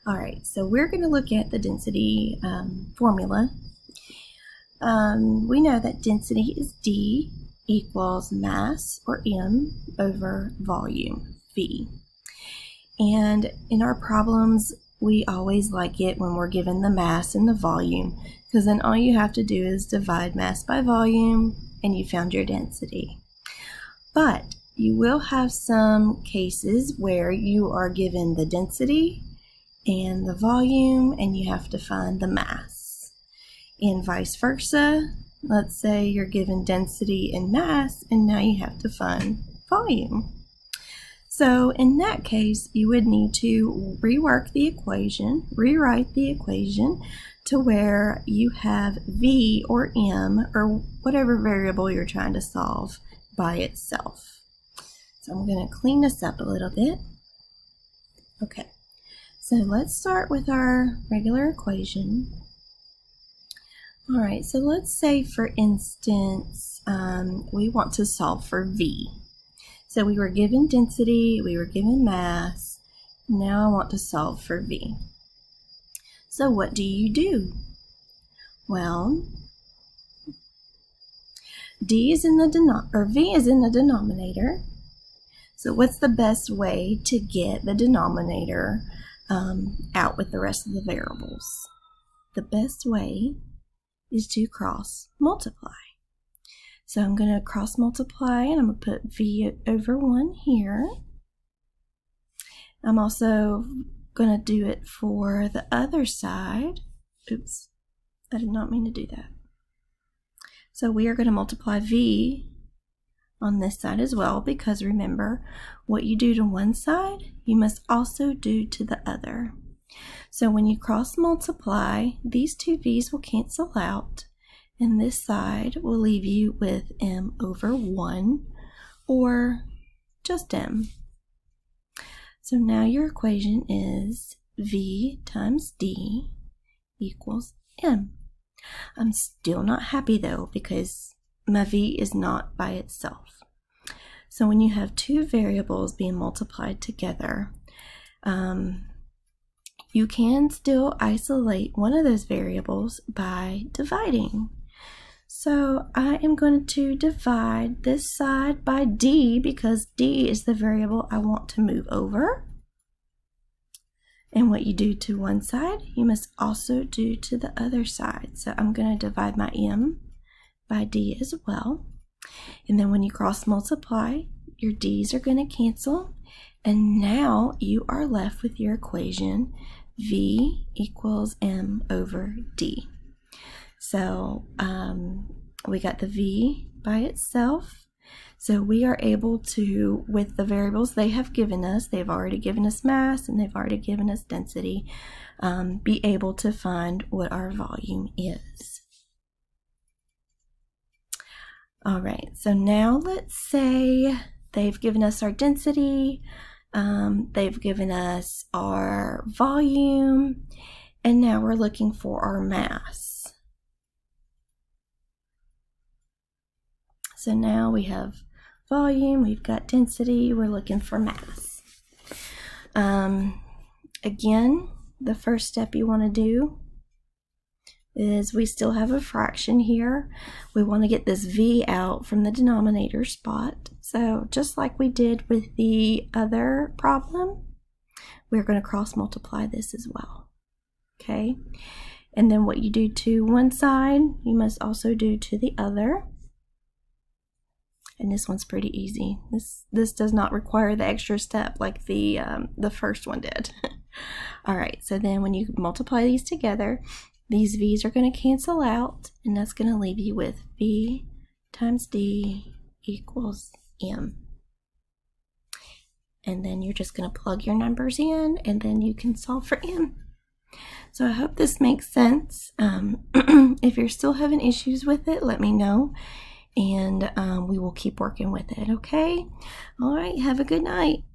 All right, so we're going to look at the density formula. We know that density is D equals mass, or M, over volume, V. And in our problems, we always like it when we're given the mass and the volume, because then all you have to do is divide mass by volume, and you found your density. But you will have some cases where you are given the density and the volume, and you have to find the mass. And vice versa. Let's say you're given density and mass, and now you have to find volume. So in that case, you would need to rework the equation, rewrite the equation to where you have V or M, or whatever variable you're trying to solve, by itself. So I'm going to clean this up a little bit. Okay. So let's start with our regular equation. All right, so let's say, for instance, we want to solve for V. So we were given density, we were given mass. Now I want to solve for V. So what do you do? Well, V is in the denominator. So what's the best way to get the denominator out with the rest of the variables? The best way is to cross multiply. So I'm going to cross multiply, and I'm going to put V over 1 here. I'm also going to do it for the other side. Oops, I did not mean to do that. So we are going to multiply V on this side as well, because remember, what you do to one side, you must also do to the other. So when you cross multiply, these two V's will cancel out, and this side will leave you with M over 1, or just M. So now your equation is V times D equals M. I'm still not happy though, because my V is not by itself. So when you have two variables being multiplied together, you can still isolate one of those variables by dividing. So I am going to divide this side by D, because D is the variable I want to move over. And what you do to one side, you must also do to the other side. So I'm going to divide my M by D as well. And then when you cross multiply, your D's are going to cancel. And now you are left with your equation, V equals M over D. So we got the V by itself. So we are able to, with the variables they have given us, they've already given us mass and they've already given us density, be able to find what our volume is. All right, so now let's say they've given us our density, they've given us our volume, and now we're looking for our mass. So now we have volume, we've got density, we're looking for mass. Again, the first step you want to do is, we still have a fraction here. We want to get this V out from the denominator spot. So just like we did with the other problem, we're going to cross multiply this as well. Okay, and then what you do to one side, you must also do to the other. And this one's pretty easy. This does not require the extra step like the first one did. All right, so then when you multiply these together, these V's are going to cancel out, and that's going to leave you with V times D equals M. And then you're just going to plug your numbers in, and then you can solve for M. So I hope this makes sense. If you're still having issues with it, let me know, and we will keep working with it, okay? All right, have a good night.